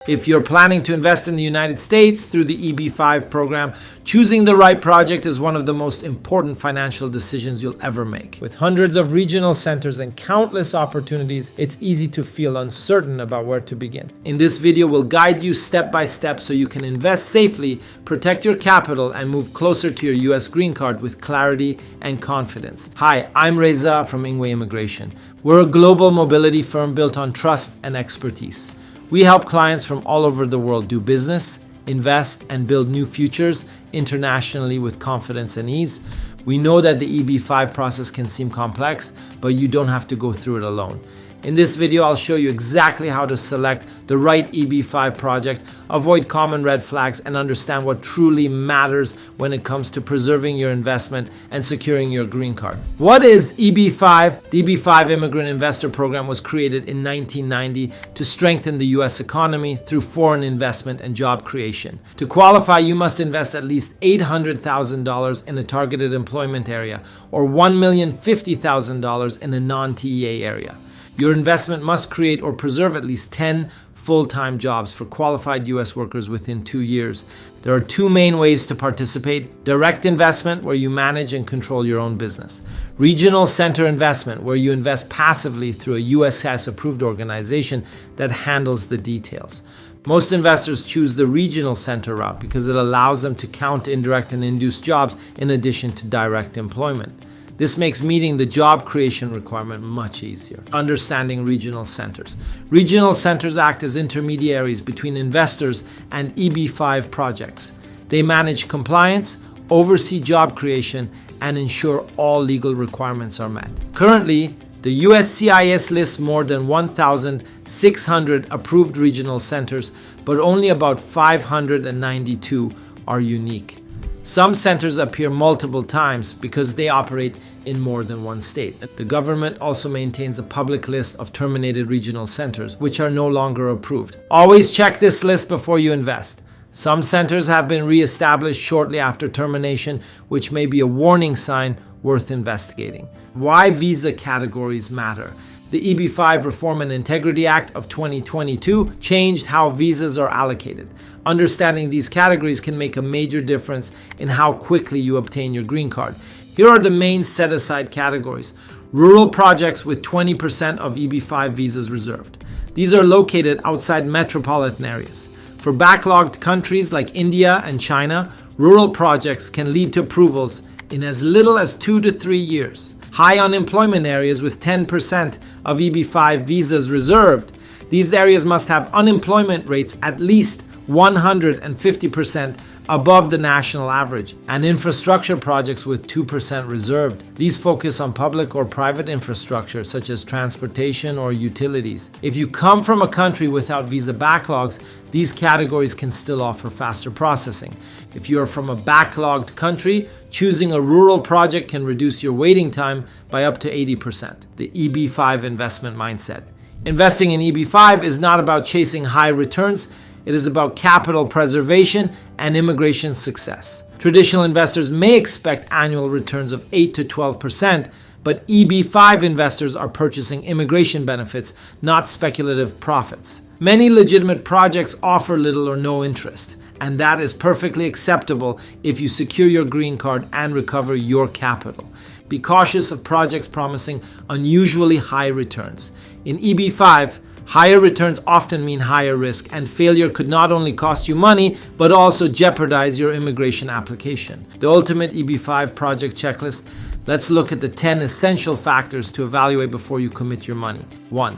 If you're planning to invest in the United States through the EB-5 program, choosing the right project is one of the most important financial decisions you'll ever make. With hundreds of regional centers and countless opportunities, it's easy to feel uncertain about where to begin. In this video, we'll guide you step by step so you can invest safely, protect your capital, and move closer to your US green card with clarity and confidence. Hi, I'm Reza from INGWE Immigration. We're a global mobility firm built on trust and expertise. We help clients from all over the world do business, invest, and build new futures internationally with confidence and ease. We know that the EB-5 process can seem complex, but you don't have to go through it alone. In this video, I'll show you exactly how to select the right EB-5 project, avoid common red flags, and understand what truly matters when it comes to preserving your investment and securing your green card. What is EB-5? The EB-5 Immigrant Investor Program was created in 1990 to strengthen the US economy through foreign investment and job creation. To qualify, you must invest at least $800,000 in a targeted employment area or $1,050,000 in a non-TEA area. Your investment must create or preserve at least 10 full-time jobs for qualified U.S. workers within 2 years. There are two main ways to participate: direct investment, where you manage and control your own business; regional center investment, where you invest passively through a USCIS-approved organization that handles the details. Most investors choose the regional center route because it allows them to count indirect and induced jobs in addition to direct employment. This makes meeting the job creation requirement much easier. Understanding regional centers. Regional centers act as intermediaries between investors and EB-5 projects. They manage compliance, oversee job creation, and ensure all legal requirements are met. Currently, the USCIS lists more than 1,600 approved regional centers, but only about 592 are unique. Some centers appear multiple times because they operate in more than one state. The government also maintains a public list of terminated regional centers, which are no longer approved. Always check this list before you invest. Some centers have been re-established shortly after termination, which may be a warning sign worth investigating. Why visa categories matter. The EB-5 Reform and Integrity Act of 2022 changed how visas are allocated. Understanding these categories can make a major difference in how quickly you obtain your green card. Here are the main set-aside categories. Rural projects with 20% of EB-5 visas reserved. These are located outside metropolitan areas. For backlogged countries like India and China, rural projects can lead to approvals in as little as 2 to 3 years. High unemployment areas with 10% of EB-5 visas reserved. These areas must have unemployment rates at least 150% above the national average, and infrastructure projects with 2% reserved. These focus on public or private infrastructure such as transportation or utilities. If you come from a country without visa backlogs, these categories can still offer faster processing. If you are from a backlogged country, choosing a rural project can reduce your waiting time by up to 80%. The EB-5 investment mindset. Investing in EB-5 is not about chasing high returns. It is about capital preservation and immigration success. Traditional investors may expect annual returns of 8 to 12%, but EB-5 investors are purchasing immigration benefits, not speculative profits. Many legitimate projects offer little or no interest, and that is perfectly acceptable if you secure your green card and recover your capital. Be cautious of projects promising unusually high returns. In EB-5, higher returns often mean higher risk, and failure could not only cost you money, but also jeopardize your immigration application. The ultimate EB-5 project checklist. Let's look at the 10 essential factors to evaluate before you commit your money. 1.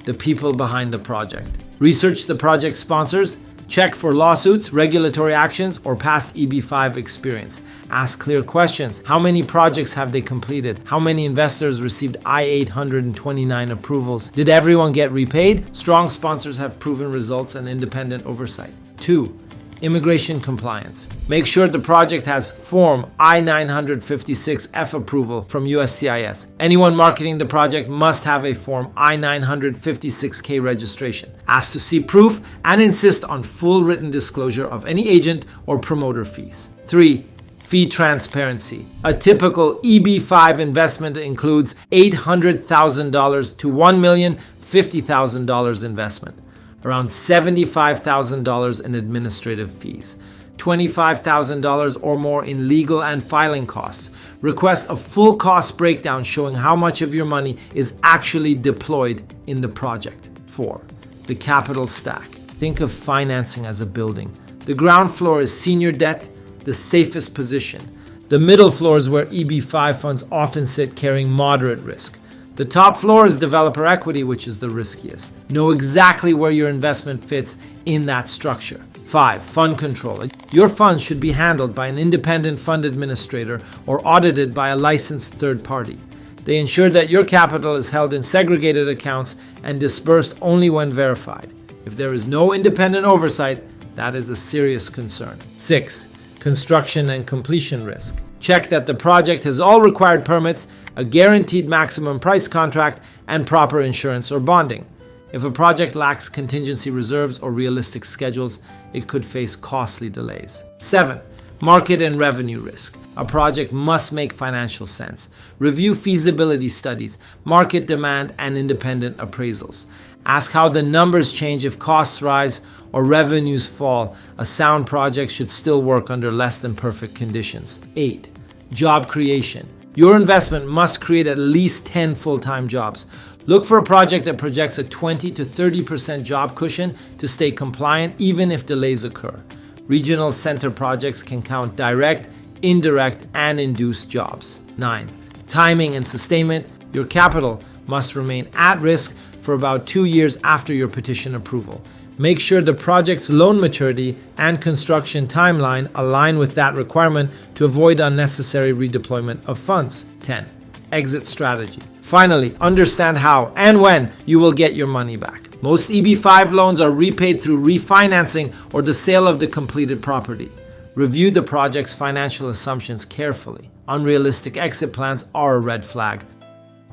The people behind the project. Research the project sponsors. Check for lawsuits, regulatory actions, or past EB-5 experience. Ask clear questions. How many projects have they completed? How many investors received I-829 approvals? Did everyone get repaid? Strong sponsors have proven results and independent oversight. 2. Immigration compliance. Make sure the project has Form I-956F approval from USCIS. Anyone marketing the project must have a Form I-956K registration. Ask to see proof and insist on full written disclosure of any agent or promoter fees. 3. Fee transparency. A typical EB-5 investment includes $800,000 to $1,050,000 investment. around $75,000 in administrative fees, $25,000 or more in legal and filing costs. Request a full cost breakdown showing how much of your money is actually deployed in the project. 4. The capital stack. Think of financing as a building. The ground floor is senior debt, the safest position. The middle floor is where EB5 funds often sit, carrying moderate risk. The top floor is developer equity, which is the riskiest. Know exactly where your investment fits in that structure. 5. Fund control. Your funds should be handled by an independent fund administrator or audited by a licensed third party. They ensure that your capital is held in segregated accounts and dispersed only when verified. If there is no independent oversight, that is a serious concern. 6. Construction and completion risk. Check that the project has all required permits, a guaranteed maximum price contract, and proper insurance or bonding. If a project lacks contingency reserves or realistic schedules, it could face costly delays. 7. Market and revenue risk. A project must make financial sense. Review feasibility studies, market demand, and independent appraisals. Ask how the numbers change if costs rise or revenues fall. A sound project should still work under less than perfect conditions. 8. Job creation. Your investment must create at least 10 full-time jobs. Look for a project that projects a 20 to 30% job cushion to stay compliant even if delays occur. Regional center projects can count direct, indirect, and induced jobs. 9. Timing and sustainment. Your capital must remain at risk for about 2 years after your petition approval. Make sure the project's loan maturity and construction timeline align with that requirement to avoid unnecessary redeployment of funds. 10. Exit strategy. Finally, understand how and when you will get your money back. Most EB5 loans are repaid through refinancing or the sale of the completed property. Review the project's financial assumptions carefully. Unrealistic exit plans are a red flag.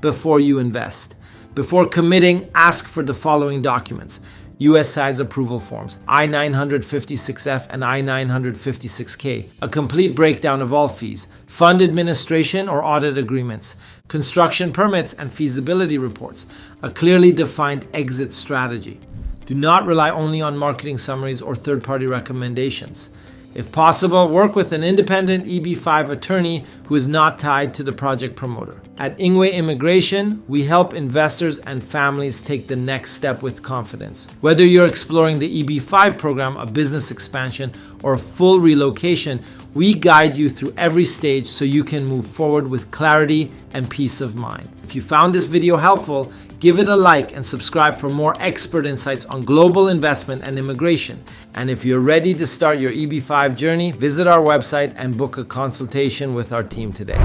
Before you invest. Before committing, ask for the following documents: US size approval forms, I-956F and I-956K, a complete breakdown of all fees, fund administration or audit agreements, construction permits and feasibility reports, a clearly defined exit strategy. Do not rely only on marketing summaries or third-party recommendations. If possible, work with an independent EB5 attorney who is not tied to the project promoter. At INGWE Immigration, we help investors and families take the next step with confidence. Whether you're exploring the EB5 program, a business expansion, or a full relocation, we guide you through every stage so you can move forward with clarity and peace of mind. If you found this video helpful, give it a like and subscribe for more expert insights on global investment and immigration. And if you're ready to start your EB5 journey, visit our website and book a consultation with our team today.